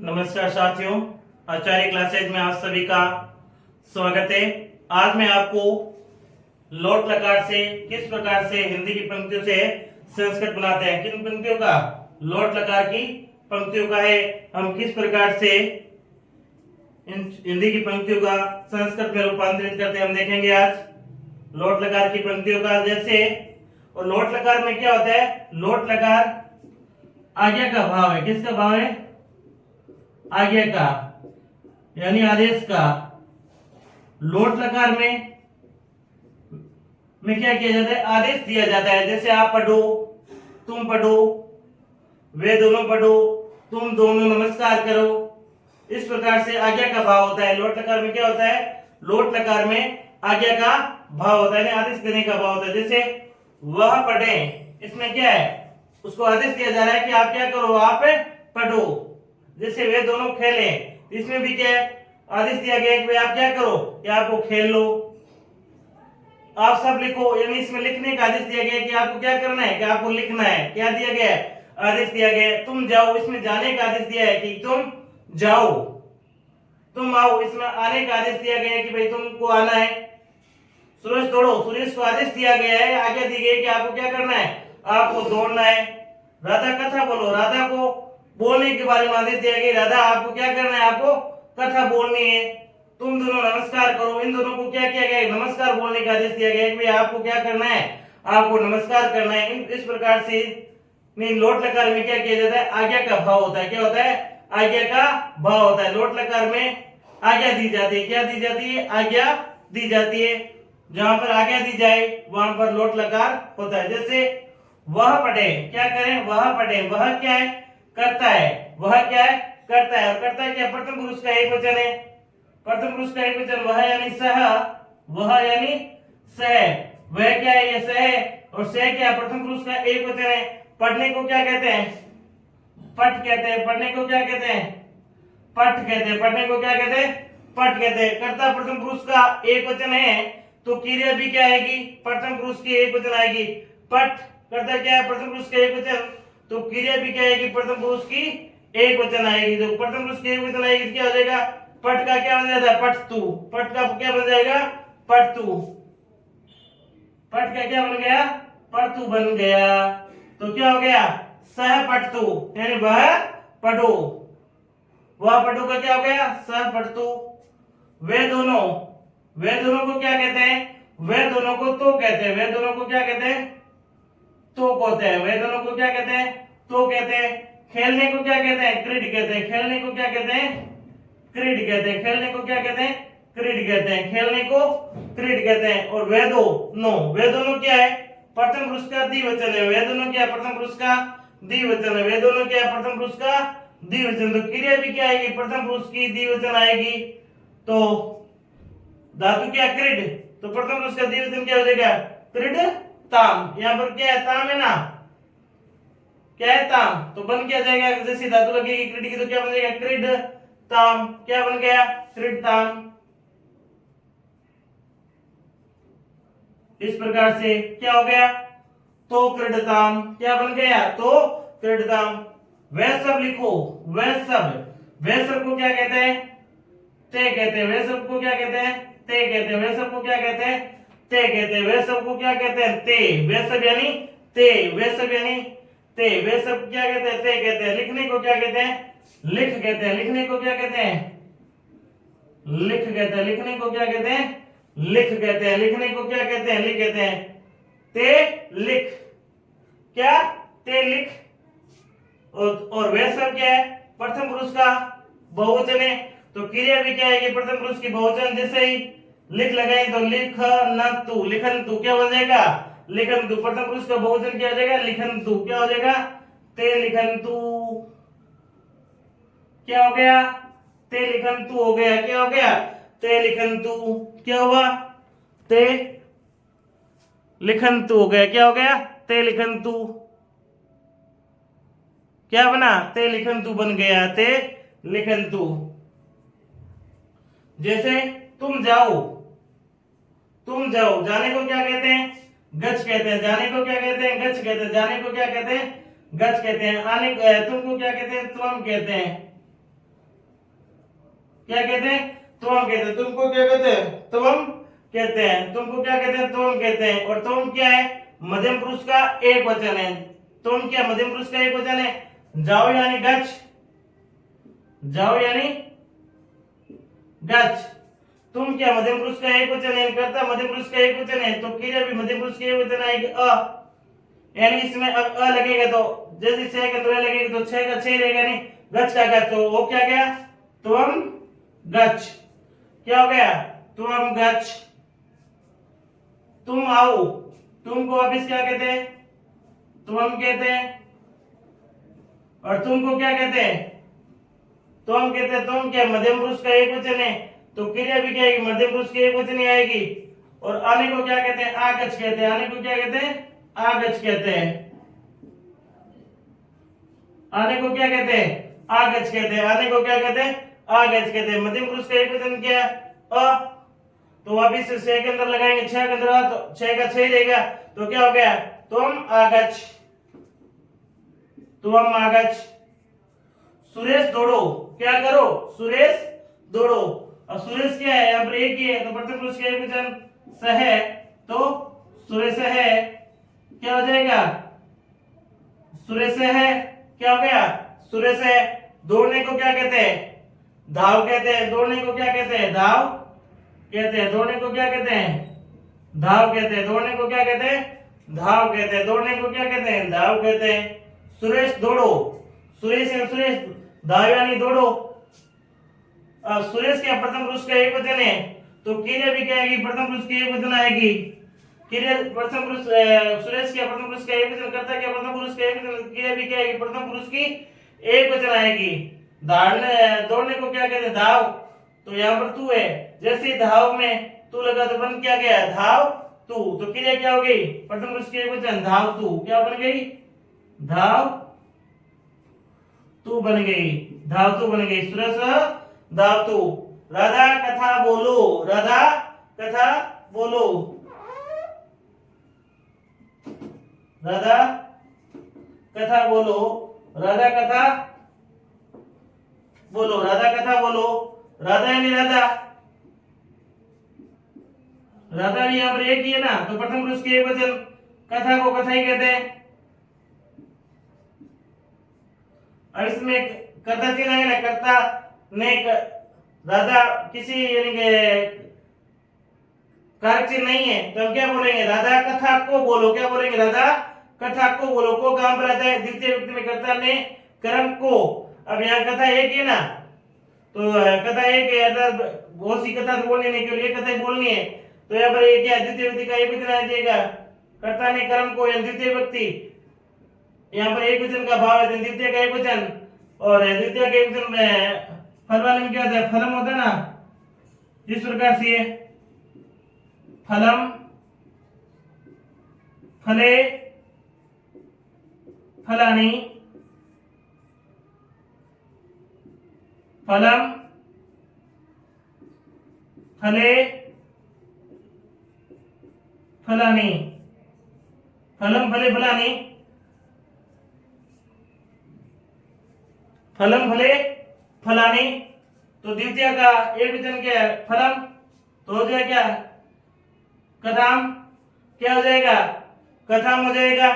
नमस्कार साथियों, आचार्य क्लासेज में आप सभी का स्वागत है। आज मैं आपको लोट लकार से किस प्रकार से हिंदी की पंक्तियों से संस्कृत बनाते हैं, किन पंक्तियों का, लोट लकार की पंक्तियों का है, हम किस प्रकार से इन हिंदी की पंक्तियों का संस्कृत में रूपांतरित करते हैं, हम देखेंगे आज लोट लकार की पंक्तियों का। जैसे और लोट लकार में क्या होता है, लोट लकार आज्ञा का भाव है। किसका भाव है? आज्ञा का, यानी आदेश का। लोट लकार में क्या किया जाता है, आदेश दिया जाता है। जैसे आप पढ़ो, तुम पढ़ो, वे दोनों पढ़ो, तुम दोनों नमस्कार करो। इस प्रकार से आज्ञा का भाव होता है। लोट लकार में क्या होता है, लोट लकार में आज्ञा का भाव होता है, आदेश देने का भाव होता है। जैसे वह पढ़े, इसमें क्या है, उसको आदेश दिया जा रहा है कि आप क्या करो, आप पढ़ो। जैसे वे दोनों खेले, इसमें भी क्या है, आदेश दिया गया है कि आप क्या करो, कि आपको खेल लो। आप सब लिखो, यानी इसमें लिखने का आदेश दिया गया है कि आपको क्या करना है, कि आपको लिखना है। क्या दिया गया है, आदेश दिया गया है। तुम जाओ, इसमें जाने का आदेश दिया है कि तुम जाओ। तुम आओ, इसमें आने का आदेश दिया गया है कि भाई तुमको आना है। सूरज दौड़ो, सूरज को आदेश दिया गया है, आज्ञा दी गई है कि आपको क्या करना है, आपको दौड़ना है। राधा कथा बोलो, राधा को बोलने के बारे में आदेश दिया गया, राधा आपको क्या करना है, आपको कथा बोलनी है। तुम दोनों नमस्कार करो, इन दोनों को क्या किया गया है, नमस्कार बोलने का आदेश दिया गया है कि भाई आपको क्या करना है, आपको नमस्कार करना है। इस प्रकार से लोट लकार में क्या किया जाता है, आज्ञा का भाव होता है। क्या होता है, आज्ञा का भाव होता है। लोट लकार में आज्ञा दी जाती है। क्या दी जाती है, आज्ञा दी जाती है। जहां पर आज्ञा दी जाए वहां पर लोट लकार होता है। जैसे वह पढ़े, क्या करें, वह पढ़े, वह क्या है, करता है। वह क्या है, करता है। और करता है क्या, प्रथम पुरुष का एक वचन है। प्रथम पुरुष का एक वचन, वह यानी सह, वह यानी सह। वह क्या है, ये सह है। और सह क्या, प्रथम पुरुष का एक वचन है। पढ़ने को क्या कहते हैं, पठ कहते हैं। पढ़ने को क्या कहते हैं, पठ कहते हैं। पढ़ने को क्या कहते हैं, पठ कहते हैं। कर्ता प्रथम पुरुष का एक वचन है तो क्रिया भी क्या आएगी, प्रथम पुरुष की एक वचन आएगी। पठ कर्ता क्या है, प्रथम पुरुष का एक वचन, तो क्रिया भी क्या आएगी, प्रथम पुरुष की एक वचन आएगी। तो प्रथम पुरुष की एक वचन आएगी, क्या हो जाएगा, पठ का क्या बन जाता है, पठतु। पठ का क्या बन जाएगा, पठतु। पठ का क्या बन गया, पठतु बन गया। तो क्या हो गया, सह पठतु, यानी वह पढ़ो। वह पढ़ो का क्या हो गया, सह पठतु। वे दोनों को क्या कहते हैं, वे दोनों को तो कहते हैं। वे दोनों को क्या कहते हैं, तो कहते हैं। वे दोनों को क्या कहते हैं, तो कहते हैं। खेलने को क्या कहते हैं, क्रीड कहते हैं। खेलने को क्या कहते हैं, क्रीड कहते हैं। खेलने को क्या कहते हैं, क्रीड कहते हैं। खेलने को क्रीड कहते हैं। और वे दोनों क्या है, प्रथम पुरुष का द्विवचन है। वे दोनों क्या है, प्रथम पुरुष का द्विवचन है। वे दोनों क्या है, प्रथम पुरुष का द्विवचन। तो क्रिया भी क्या आएगी, प्रथम पुरुष की द्विवचन आएगी। तो धातु क्या, क्रीड, तो प्रथम पुरुष का द्विवचन क्या हो जाएगा, क्रीड ताम। यहाँ पर क्या है, ताम है ना, क्या है, ताम। तो बन क्या जाएगा, जैसी धातु लगेगी क्रीड की तो क्या बन जाएगा, क्रीड ताम। क्या बन गया, क्रीड ताम। इस प्रकार से क्या हो गया, तो क्रीडताम। क्या बन गया, तो क्रीडताम। वह सब लिखो, वह सब को क्या कहते हैं, ते कहते हैं। वह सब को क्या कहते हैं, ते कहते हैं। वह सब को क्या कहते हैं, ते कहते हैं। वह सब को क्या कहते हैं, ते। वह सब यानी ते, वह सब यानी ते। वह सब क्या कहते हैं, ते कहते हैं। लिखने को क्या कहते हैं, लिख कहते हैं। लिखने को क्या कहते हैं, लिख कहते हैं। लिखने को क्या कहते हैं, लिख कहते हैं। लिखने को क्या कहते हैं, लिख कहते हैं। ते लिख, क्या, ते लिख। और वह सब क्या है, प्रथम पुरुष का बहुवचन है। तो क्रिया भी क्या है, प्रथम पुरुष की बहुवचन। जैसे ही लिख लगाए तो लिखनतु, लिखनतु क्या बन जाएगा, लिखनतु। प्रथम पुरुष का बहुवचन क्या हो जाएगा, लिखनतु। क्या हो जाएगा, ते लिखनतु। क्या हो गया, ते लिखनतु हो गया। क्या हो गया, ते लिखनतु। क्या हुआ, ते लिखनतु हो गया। क्या हो गया, ते लिखनतु। क्या बना, ते लिखनतु बन गया, ते लिखनतु। जैसे तुम जाओ, तुम जाओ, जाने को क्या कहते हैं, गच्छ कहते हैं। जाने को क्या कहते हैं, गच्छ कहते हैं। जाने को क्या कहते हैं, गच्छ कहते हैं। आने तुमको क्या कहते हैं, त्वम कहते हैं। क्या कहते हैं? तुम कहते हैं। तुमको क्या कहते हैं? तुम कहते हैं। तुमको क्या कहते हैं? तुम कहते हैं। और तुम क्या है? मध्यम पुरुष का एक वचन है। तुम क्या मध्यम पुरुष का एक वचन है? जाओ यानी गच्छ, जाओ यानी गच्छ। तुम क्या मध्यम पुरुष का एक वचन है, कर्ता मध्यम पुरुष का एक वचन है, तो क्रिया भी मध्यम पुरुष का एक वचन आएगी अ, यानी इसमें अब अ लगेगा तो जैसे छह का दो लगेगा तो छह का छह रहेगा, नहीं गच्छ का गच्छ, तो वो क्या गया? तुम गच्छ। क्या हो गया? तुम गच्छ। तुम आओ, तुमको वापिस क्या कहते हैं? तुम कहते हैं। और तुमको क्या कहते हैं? तुम कहते हैं। तुम क्या मध्यम पुरुष का एक वचन है, तो क्रिया भी क्या आएगी? मध्यम पुरुष की एक वचन ही आएगी। और आने को क्या कहते हैं? आगच्छ कहते हैं। आने को क्या कहते हैं? आगच्छ कहते हैं। आने को क्या कहते हैं? आगच्छ कहते हैं। आने को क्या कहते हैं? आगच्छ कहते हैं। मध्यम पुरुष का एक वचन क्या है? अ। तो वापिस से छह के अंदर लगाएंगे, छह के अंदर आ तो छह का छह रहेगा, तो क्या हो गया? तुम आगच्छ। तुम आगच्छ। सुरेश दौड़ो। क्या करो? सुरेश दौड़ो। अब सुरेश क्या है? यहाँ पर एक ही है, तो प्रथम पुरुष का एक वचन स है, तो सुरेश है। क्या हो जाएगा? सुरेश है। क्या हो गया? सुरेश है। दौड़ने को क्या कहते हैं? धाव कहते हैं। दौड़ने को क्या कहते हैं? धाव कहते हैं। दौड़ने को क्या कहते हैं? धाव कहते हैं। दौड़ने को क्या कहते हैं? धाव कहते हैं। दौड़ने को क्या कहते हैं? धाव कहते हैं। सुरेश दौड़ो। सुरेश है, सुरेश धाव यानी दौड़ो। सुरेश क्या प्रथम पुरुष का एक वचन है, तो क्रिया भी क्या आएगी? प्रथम पुरुष की एक वचन आएगी। क्रिया प्रथम पुरुष, सुरेश क्या प्रथम पुरुष का एक वचन, करता क्या प्रथम पुरुष का एक वचन, क्रिया भी क्या आएगी? प्रथम पुरुष की एक वचन आएगी। दौड़ने को क्या कहते हैं? धाव। तो यहाँ पर तू है, जैसे धाव में तू लगा तो बन क्या गया? धाव तू। तो क्रिया क्या हो गई? प्रथम पुरुष की एक वचन धाव तू। क्या बन गई? धाव तू बन गई। धाव तू बन गई। सुरेश धाव तू। राधा कथा बोलो। राधा कथा बोलो। राधा कथा बोलो। राधा कथा बोलो। राधा कथा बोलो। राधा यानी राधा। राधा भी यहाँ पर एक ही है ना, तो प्रथम पुरुष के एक वचन, कथा को कथा ही कहते हैं। और इसमें कर्ता चिन्ह है ना, कर्ता ने राधा किसी यानी के कारक चिन्ह नहीं है, तो हम क्या बोलेंगे? राधा कथा को बोलो। क्या बोलेंगे? राधा कथा को बोलो। को कहां पर आता है? द्वितीय व्यक्ति में कर्ता ने कर्म को। अब यहाँ कथा एक है ना, तो कथा एक है, अर्थात बहुत सी कथा तो बोलनी नहीं, केवल एक कथा ही बोलनी है, तो यहाँ पर एक क्या? द्वितीय व्यक्ति का एक वचन आ जाएगा। कर्ता ने कर्म को, या द्वितीय व्यक्ति, यहाँ पर एक वचन का भाव है, द्वितीय का एक वचन, और द्वितीय के एक वचन में फल वाले में क्या होता है? फलम होता है ना, जिस प्रकार से फलम, फले, फलानी, फलम, फले, फलानी, फलम फले फलानी, फलम फले फलानी। तो द्वितीय का एक वचन क्या है? फलम, तो हो जाएगा क्या? कथाम। क्या हो जाएगा? कथाम हो जाएगा।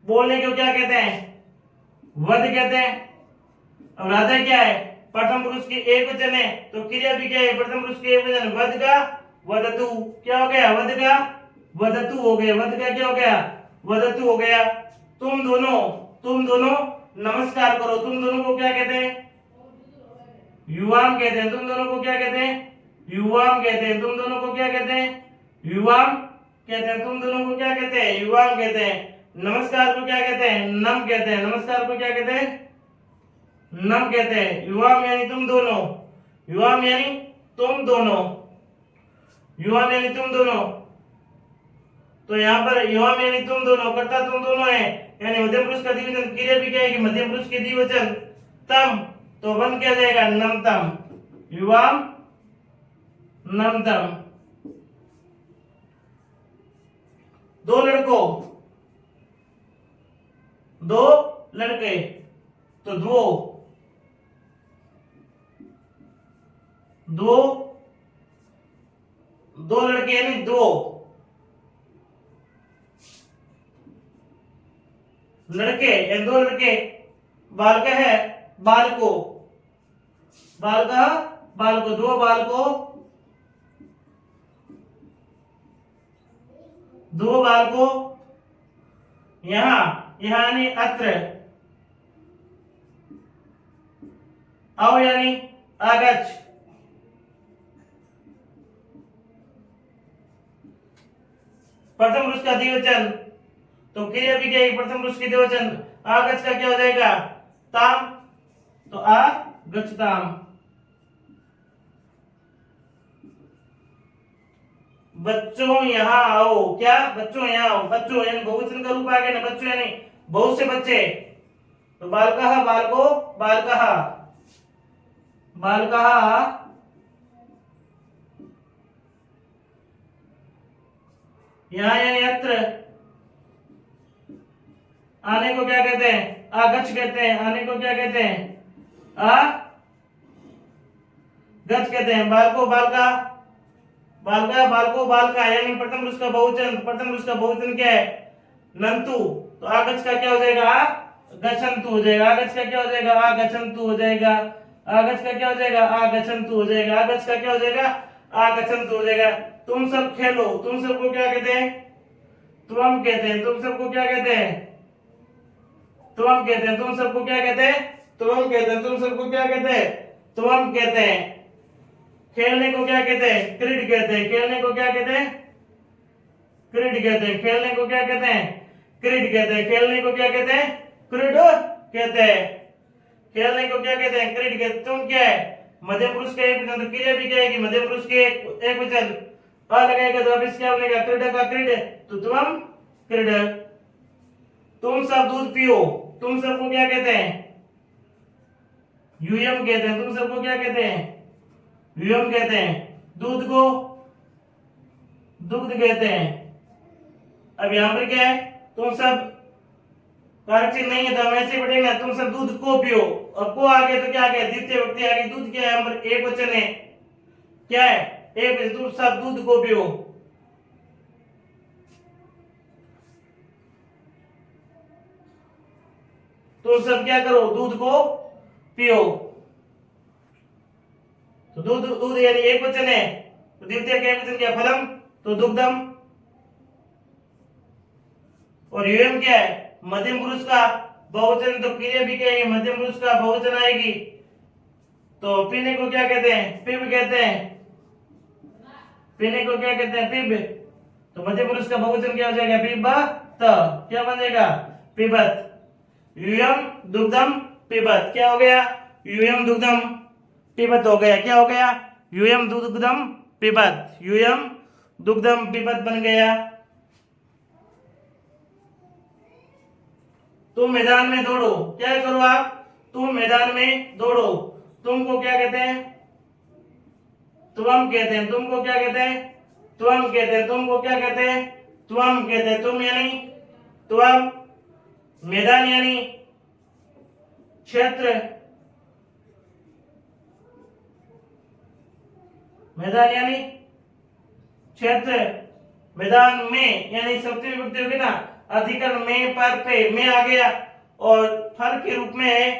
बोलने को क्या कहते हैं? वध कहते हैं। अब राधा क्या है? प्रथम पुरुष की एक वचन है, तो क्रिया भी क्या है? प्रथम पुरुष की एक वचन, वध का वदतु। क्या हो गया? वध का वदतु हो गया। वध का क्या हो गया? वदतु हो गया। तुम दोनों नमस्कार करो। तुम दोनों को क्या कहते हैं? युवाम कहते हैं। तुम दोनों को क्या कहते हैं? युवाम कहते हैं। तुम दोनों को क्या कहते हैं? युवाम कहते हैं। तुम दोनों को क्या कहते हैं? युवाम कहते हैं। नमस्कार को क्या कहते हैं? नम कहते हैं। नमस्कार को क्या कहते हैं? नम कहते हैं। युवाम यानी तुम दोनों। युवाम यानी तुम दोनों। युवाम यानी तुम दोनों। तो यहाँ पर युवाम यानी तुम दोनों, कर्ता तुम दोनों है, यानी मध्यम पुरुष का द्विवचन, क्रिया भी क्या है कि मध्यम पुरुष के द्विवचन तम, तो बन क्या जाएगा? नमतम। युवाम नमतम। दो लड़कों, दो लड़के, तो द्वो। दो, दो लड़के यानी दो लड़के या दो लड़के। बालक है बालको, बालक बालको, दो बालको, दो बालको। यहां यहां यानी अत्र, आओ यानी आगच। प्रथम पुरुष का द्विवचन तो क्रिया भी क्या है, प्रथम पुरुष की द्विवचन। आगच का क्या हो जाएगा, ताम, तो आ गच्छताम। बच्चों यहाँ आओ, क्या बच्चों यहाँ आओ, बच्चों यानी बहुवचन का रूप आ गया ना, बच्चों यानी बहुत से बच्चे। तो बालकः बालको बालकः, बालकः यहाँ यानी अत्र। आने को क्या कहते हैं, आगच्छ कहते हैं। आने को क्या कहते हैं, आ गच्छ कहते हैं। बालको बालका, बालका बालको बालका यानी प्रथम पुरुष का बहुवचन। प्रथम पुरुष का बहुवचन क्या है, नंतु। तो आगच्छ का क्या हो जाएगा, आ गच्छन्तु हो जाएगा। आगच्छ का क्या हो जाएगा, आ गच्छन्तु हो जाएगा। आगच्छ का क्या हो जाएगा, आ गच्छन्तु हो जाएगा। आगच्छ का क्या हो जाएगा, आ गच्छन्तु हो जाएगा। तुम सब खेलो, तुम सबको क्या कहते हैं, तुम कहते हैं। तुम सबको क्या कहते हैं, तुम कहते हैं। तुम सबको क्या कहते हैं, तुम कहते हैं। तुम सबको क्या कहते हैं, तुम कहते हैं। खेलने को क्या कहते हैं, क्रीड कहते हैं। खेलने को क्या कहते हैं, क्रीड कहते हैं। खेलने को क्या कहते हैं, क्रीड कहते हैं। खेलने को क्या कहते हैं, क्रीड कहते हैं। खेलने को क्या कहते हैं, क्रीड कहते हैं। तुम क्या है, मध्यम पुरुष का एक वचन, तो क्रिया भी क्या है कि मध्यम पुरुष के एक वचन। आ लगाएगा तो अब इसका क्या बनेगा, क्रीड का क्रीड, तो तुम क्रीड। तुम सब दूध पियो, तुम सबको क्या कहते हैं, यूयम कहते हैं। तुम सबको क्या कहते हैं, यूयम कहते हैं। दूध को दुग्ध कहते हैं। अब यहां पर क्या है, तुम सब कारक चिन्ह नहीं है तो हम ऐसे पढ़ेंगे ना, तुम सब दूध को पियो। और को आ गया तो क्या आ गया, द्वितीय व्यक्ति आ गई। दूध क्या है, यहाँ पर एक वचन है, क्या है, एक वचन। तुम सब दूध को पियो। तुम सब क्या करो, दूध को पियो। तो दूध दूध यानी एक वचन है, तो द्वितीय का एक वचन क्या, फलम, तो दुग्धम। और यूयम क्या है, मध्यम पुरुष का बहुवचन, तो क्रिया भी क्या है, मध्यम पुरुष का बहुवचन आएगी। तो पीने को क्या कहते हैं, पिब कहते हैं। पीने को क्या कहते हैं, पिब। तो मध्यम पुरुष का बहुवचन क्या हो जाएगा, पिबत। क्या बनेगा, पिबत। यूयम दुग्धम पिबत, क्या हो गया, यूयम दुग्धम पिबत हो गया। क्या हो गया, यूयम दुग्धम पिबत, यूयम दुग्धम पिबत बन गया। तुम मैदान में दौड़ो, क्या करो आप, तुम मैदान में दौड़ो। तुमको क्या कहते हैं, तुम कहते हैं। तुमको क्या कहते हैं, तुम कहते हैं। तुमको क्या कहते हैं, तुम कहते हैं। तुम यानी तुम, मैदान यानी क्षेत्र, मैदान यानी क्षेत्र। मैदान में यानी सप्तमी विभक्ति होगी ना, अधिकरण में पर पे में आ गया और फल के रूप में है।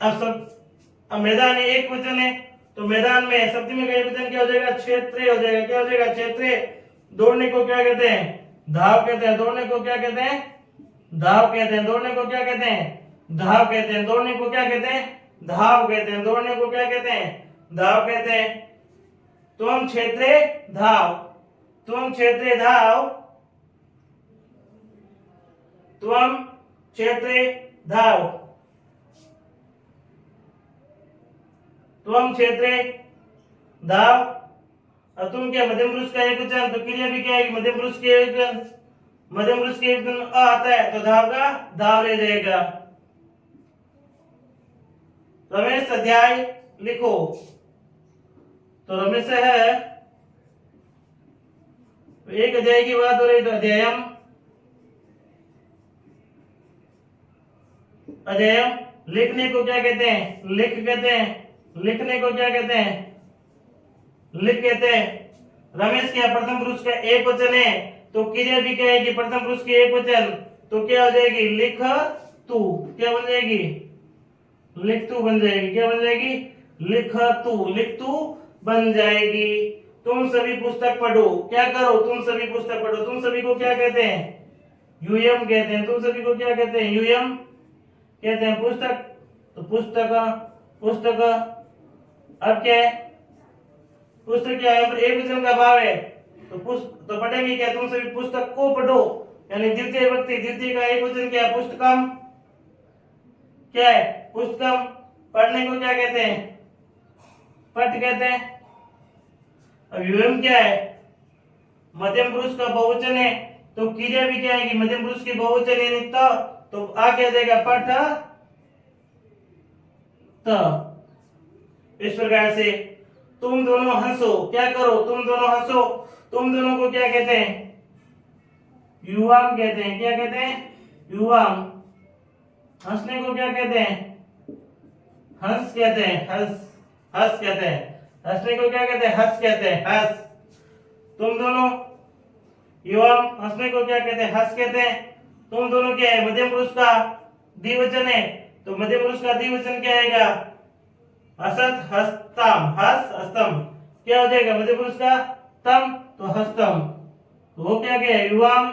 अब मैदान एक वचन है, तो मैदान में सप्तमी का एक वचन क्या हो जाएगा, क्षेत्रीय हो जाएगा। क्या हो जाएगा, क्षेत्रीय। दौड़ने को क्या कहते हैं, धाव कहते हैं। दौड़ने को क्या कहते हैं, धाव कहते हैं। दौड़ने को क्या कहते हैं, धाव कहते हैं। दौड़ने को क्या कहते हैं, धाव कहते हैं। दौड़ने को क्या कहते हैं, धाव कहते हैं। तुम क्षेत्रीय धाव, तुम क्षेत्रीय धाव, तुम क्षेत्रीय धाव, तुम क्षेत्रीय धाव। और तुम क्या, मध्यम पुरुष का एक वचन, तो क्रिया भी क्या है, मध्यम पुरुष के एक वचन। मध्यम पुरुष के एक वचन आ आता है तो धाव का धाव रह जाएगा। रमेश अध्याय लिखो, तो रमेश है, एक अध्याय की बात हो रही तो अध्यायम, अध्यायम। लिखने को क्या कहते हैं, लिख कहते हैं। लिखने को क्या कहते हैं? लिख कहते हैं। रमेश क्या प्रथम पुरुष का एक वचन है, तो क्रिया भी क्या है कि प्रथम पुरुष की एक वचन, तो क्या हो जाएगी? लिख तू। क्या बन जाएगी? लिख तू बन जाएगी। क्या बन जाएगी? लिख तू। लिख तू बन जाएगी। तुम सभी पुस्तक पढ़ो। क्या करो? तुम सभी पुस्तक पढ़ो। तुम सभी को क्या कहते हैं? यूएम कहते हैं। तुम सभी को क्या कहते हैं? यूएम कहते हैं। पुस्तक, तो पुस्तक, पुस्तक। अब क्या है? पुस्तक क्या है? एक वचन का भाव है, तो पढ़ेंगे क्या? तुम सभी पुस्तक को पढ़ो, यानी द्वितीय व्यक्ति, द्वितीय का एक वचन क्या है? पुस्तकम। क्या है? पुस्तकम। पढ़ने को क्या कहते हैं? पठ कहते हैं। अब यूएम क्या है? मध्यम पुरुष का बहुवचन है, तो क्रिया भी क्या है कि मध्यम पुरुष की बहुवचन यानी तो आ क्या जाएगा? पठ त। इस प्रकार से तुम दोनों हंसो। क्या करो? तुम दोनों हंसो। तुम दोनों को क्या कहते हैं? युवाम कहते हैं। क्या कहते हैं? युवाम। हंसने को क्या कहते हैं? हंस कहते हैं। हंस, हंस कहते हैं। हंसने को क्या कहते हैं? हंस कहते हैं। हंस। तुम दोनों, युवाम, हंसने को क्या कहते हैं? हंस कहते हैं। तुम दोनों क्या है? मध्यम पुरुष का द्विवचन है, तो मध्यम पुरुष का द्विवचन क्या आएगा? हसत हस्तम। हस हस्तम। क्या हो जाएगा? मध्य पुरुष का तम, तो हस्तम। तो वो क्या है? युवाम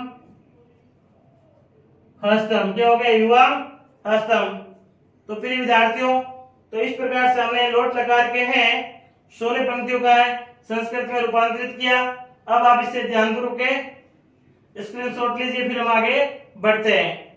हस्तम। क्या हो गया? युवाम हस्तम। तो फिर विद्यार्थियों, तो इस प्रकार से हमने लोट लकार के हैं 16 पंक्तियों का है संस्कृत में रूपांतरित किया। अब आप इसे ध्यानपूर्वक स्क्रीनशॉट लीजिए, फिर हम आगे बढ़ते हैं।